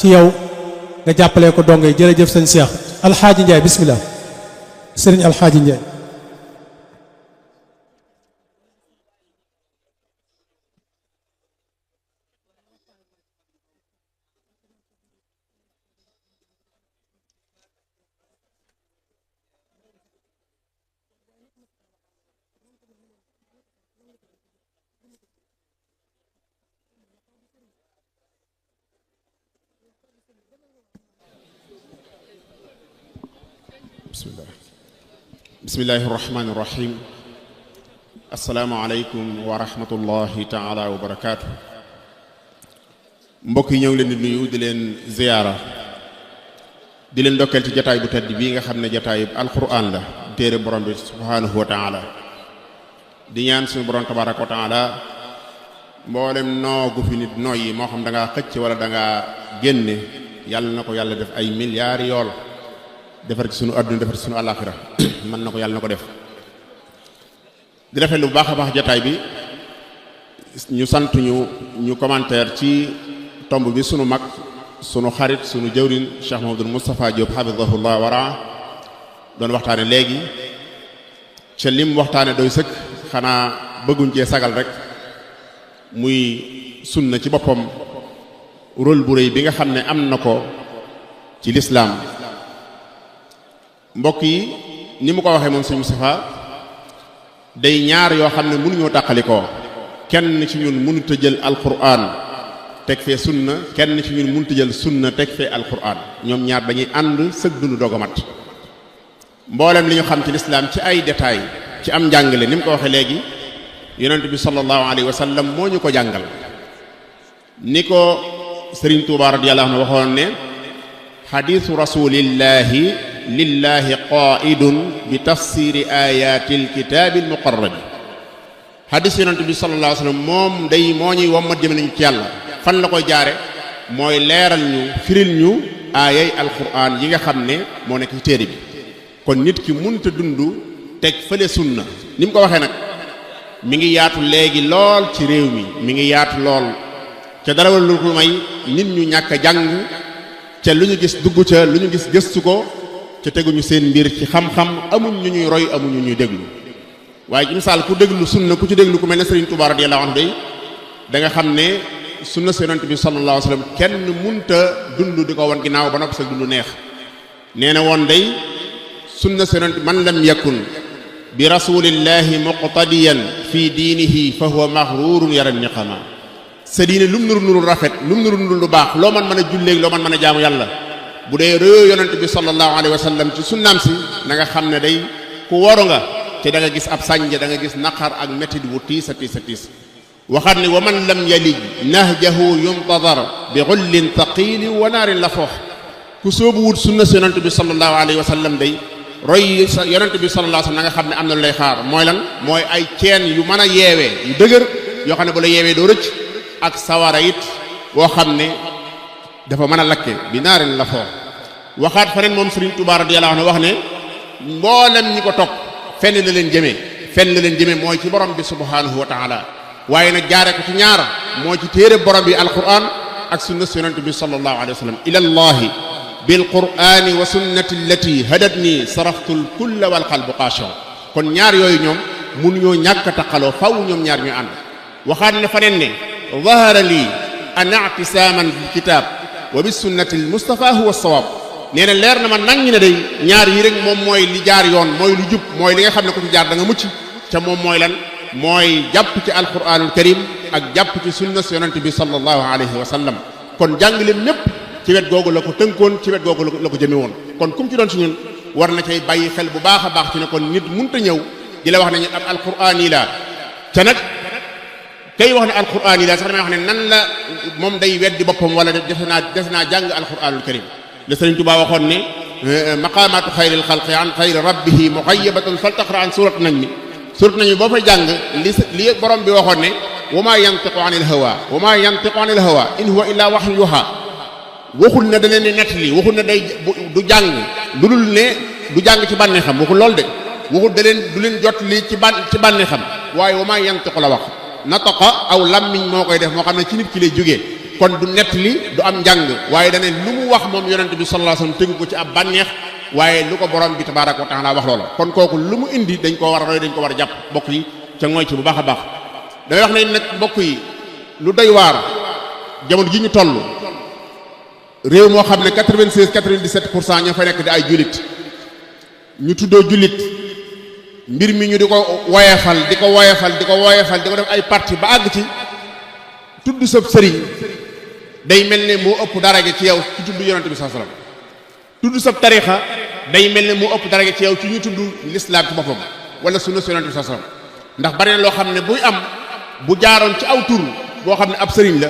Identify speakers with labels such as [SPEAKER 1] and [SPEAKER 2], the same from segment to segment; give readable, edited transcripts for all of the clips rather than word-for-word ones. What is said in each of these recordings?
[SPEAKER 1] ci yow nga jàppalee ko dongo yi jërëjëf sëñ Cheikh Alxaaji Njaay bismillah sëriñ Alxaaji Njaay
[SPEAKER 2] bismillahi irrahmani irrahim asalaamualeykum wa rahmatullahi taala wa barakaatu. mbokk yi ñoo ngi leen di nuyu di leen ziyaara di leen ndokkeel ci jataay bu tedd bii nga xam ne jataayub alquran la téere borom bi subhanahu wa taala di ñaan suñu borom tabaraka wa taala mboolem noogu fi nit nooy yi moo xam da ngaa xëcc wala da ngaa génne yàlla na ko yàlla def ay milliards yool defar ci sunu àdduna defar ci sunu àllaaxira mën na ko yàlla na ko def. di rafet lu baax a baax jataay bi ñu sant ñu commentaire ci tomb bi sunu mag sunu xarit sunu jëwrin Cheikh Mouhamadoul Moustapha Diop hafidahullah wara doon waxtaane léegi ca lim waxtaane doy sëkk xanaa bëgguñ cee sagal rek muy sunna ci boppam rôle bu rëy bi nga xam ne am na ko ci lislaam. mbokk yi ni mu ko waxee moom sëñ Moustapha day ñaar yoo xam ne mënuñoo tàqalikoo kenn ci ñun mënut a jël alquran teg fee sunna kenn ci ñun mënut a jël sunna teg fee alquran ñoom ñaar dañuy ànd sëg dund doog a mat. mboolem li ñu xam ci lislaam ci ay détails ci am njàngale ni mu ko waxee léegi yonent bi sallallahu alayhi wa sallam moo ñu ko jàngal ni ko Serigne Touba radiyallahu anhu waxoon ne xadiisu rasulillahi lillahi qaidun bi tafsiri ayatil kitaabil muqarrabi xadiis yonent bi sallallahu alayhi wa sallam moom day moo ñuy wommat jëme nañu ci yàlla fan la koy jaare mooy leeral ñu firil ñu aayay alquran yi nga xam ne moo nekk ci téere bi kon nit ki mënta dund teg fële sunna ni mu ko waxee nag mi ngi yaatu léegi lool ci réew mi ngi yaatu lool ca dara wala lu ko may nit ñu ñàkk a jàng ca lu ñu gis dugg ca lu ñu gis gëstu ko ca teguñu seen mbir ci xam-xam amuñ ñu ñuy roy amuñ ñu ñuy déglu waaye ci misaal ku déglu sunna ku ci déglu ku mel ne Serigne Touba radiyallahu anhu day da nga xam ne sunna Yonent bi sallallahu alayhi wa sallam kenn munta dund di ko wan ginnaaw ba noppi sa dund neex nee na woon day sunna Yonent man lam yakun bi rasulillahi muqtadiyan fi diinihi fa huwa maghrurun yara niqama sa diine lum nuru nuru rafet lum nuru nuru lu baax loo man mën a julleeg loo man mën a jaamu yàlla bu dee réew yonent bi sallallahu alayhi wa sallam ci sunnaam si na nga xam ne day ku waru nga te da nga gis ab sànja da nga gis naqar ak métit wu tiis a tiis a tiis waxaat ni wa man lam yalij nahjahu yuntadar bi xullin thaqili wa naarin la foox ku soobu wut sunna si yonent bi sallallahu alayhi wa sallam day roy yonent bi sallallahu alayhi wa sallam na nga xam ne am na lu lay xaar mooy lan mooy ay ceen yu mën a yeewee yu dëgër yoo xam ne bu la yeewee doo rëcc ak sawara it woo xam ne dafa mën a lakke bi naarin la foox waxaat feneen moom Serigne Touba radiyallahu anhu wax ne mboolem ñi ko topp fenn la leen jëmee mooy ci borom bi subhanahu wa taala waaye nag jaare ko ci ñaar mooy ci téere borom bi alquran ak sunna yonent bi sallallahu alayhi wa sallam ila allahi bil qurani wa sunnati allati hadatni saraftul kulla wal qalbu qashaw kon ñaar yooyu ñoom mënuñoo ñàkk a taqaloo faw ñoom ñaar ñooy ànd waxaat ne faneen ne zahara lii an i'tisaaman bil kitaab wa bis sunnati al mustafa huwa as-sawaab nee na leer na ma nangi ne day ñaar yi rek moom mooy li jaar yoon mooy lu jub mooy li nga xam ne ku ci jaar da nga mucc ca moom mooy lan mooy jàpp ci alquranul karim ak jàpp ci sunna yonent bi sallallahu alayhi wa sallam kon jàngale mépp ci wet googu la ko tënkoon ci wet googu la ko jëme woon kon kum ci doon si ñun war na cay bàyyi xel bu baax a baax ci ne kon nit munta ñëw di la wax ne ab alquran yi la ca nag kay wax ne alquran yi la sax damay wax ne nan la moom day weddi boppam wala des naa jàng alquranul karim le Sëriñ Tuubaa waxoon ne maqaamaatu xayril xalqi an xayri rabbihi muxayyabatun faltaqra an surat najmi boo fay jàng li borom bi waxoon ne wa maa yantiqu anil hawa in huwa illa wahyun yuha waxul ne da leen di nettali waxul ne day du jàng lu dul ne du jàng ci bànnee xam waxul lool de waxul du leen jot li ci bànnee xam waaye wa maa yantiqu la wax nataqa aw lammiñ moo koy def moo xam ne ci nit ki lay jógee kon du nettali du am njàng waaye dane lu mu wax moom yonent bi sallallahu alayhi wasallam tegu ko ci ab bànneex waaye lu ko borom bi tabaaraka wa taala wax loola kon kooku lu mu indi dañ koo war a roy dañ ko war a jàpp mbokk yi ca ngooy ci bu baax a baax damay wax ne nag mbokk yi lu doy waar jamono ji ñu toll réew moo xam ne 96-97% ña fa nekk di ay jullit ñu tuddoo jullit mbir mi ñu di ko woyefal di ko def ay parti ba àgg ci tudd sab sëriñ day mel ne moo ëpp daraja ci yow ci tudd yonent bi sallallahu alayhi wasallam tudd sab tarixa day mel ne moo ëpp daraja ci yow ci ñu tudd lislaam ci boppam wala sunna si yonent bi sallallahu alayhi wasallam ndax bari na loo xam ne buy am bu jaaroon ci aw tur boo xam ne ab sëriñ la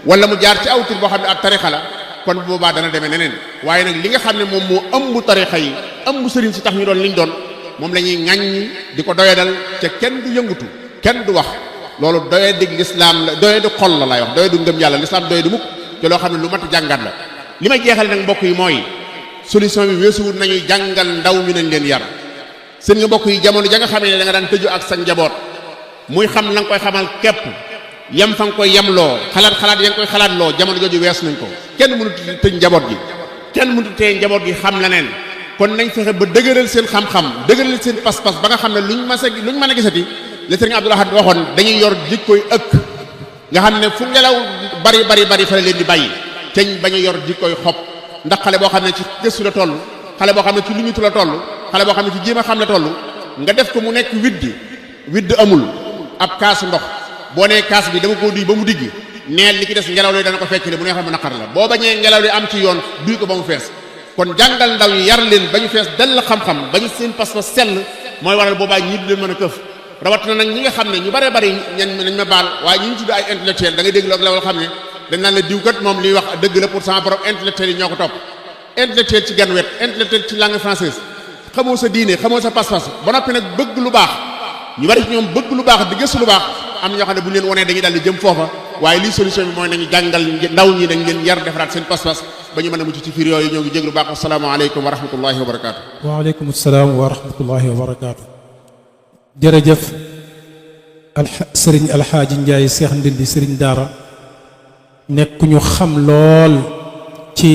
[SPEAKER 2] wala mu jaar ci aw tur boo xam ne ab tarixa la kon boobaa dana demee neneen waaye nag li nga xam ne moom moo ëmb tarixa yi ëmb sëriñ si tax ñu doon liñ doon moom la ñuy ŋàññi di ko doyadal ca kenn du yëngutu kenn du wax loolu doye dig lislaam la doye du xol la lay wax doye du ngëm yàlla lislaam doye du mukk te loo xam ne lu mat jàngat la li may jeexale nag mbokk yi mooy solution bi weesuwut nañuy jàngal ndaw ñu nañ leen yar seen nga mbokk yi jamono ja nga xamee ne da nga daan tëju ak sa njaboot muy xam la nga koy xamal képp yam fa nga koy yemloo xalaat ya nga koy xalaat loo jamono jooju wees nañ ko kenn mënut tëj njaboot gi kenn mënut tee njaboot gi xam leneen kon nañ fexe ba dëgëral seen xam-xam dëgëral seen pas-pas ba nga xam ne luñ mën a gisati le sëriñ Abdul Ahad waxoon dañuy yor jikkoy ëkk nga xam ne fu ngelaw bari fa la leen di bàyyi teñ bañ a yor jikkoy xob ndax xale boo xam ne ci gëstu la toll xale boo xam ne ci luñutu la toll xale boo xam ne ci jéem a xam la toll nga def ko mu nekk widd amul ab kaasu ndox boo nee kaas bi dama koo duy ba mu digg neel li ci des ngelaw li dana ko fekk bu neexal mu naqar la boo bañee ngelaw li am ci yoon duy ko ba mu fees kon jàngal ndaw yi yar leen ba ñu fees dell xam-xam ba ñu seen pas-pas sell mooy waral boobaa ñi du leen mën a këf rawat na nag ñi nga xam ne ñu bare bari nañ ma baal waaye ñi ñu tudd ay intellectuel da ngay dégg loolu la xam ne dañ naan la diw kat moom liy wax dëgg la pour cent borom intellectuel yi ñoo ko topp intellectuel ci gan wet intellectuel ci langue française xamoo sa diine xamoo sa pas-pas ba noppi nag bëgg lu baax ñu bari ci ñoom bëgg lu baax di gëstu lu baax am na ñoo xam ne bu ñu leen wonee dañuy daal di jëm foofa waaye lii solution bi mooy nañu jàngal ndaw ñi dañ leen yar defaraat seen pas-pas ba ñu mën a mucc ci fiir yooyu ñoo ngi jéglu baax asalaamaaleykum wa rahmatullahi wa barakaatu.
[SPEAKER 1] waaleykum salaam wa rahmatullahi wa barakaatu. jërëjëf sëriñ Alxaaji Njaay Seex Ndindi sëriñ daara nekk ñu xam lool ci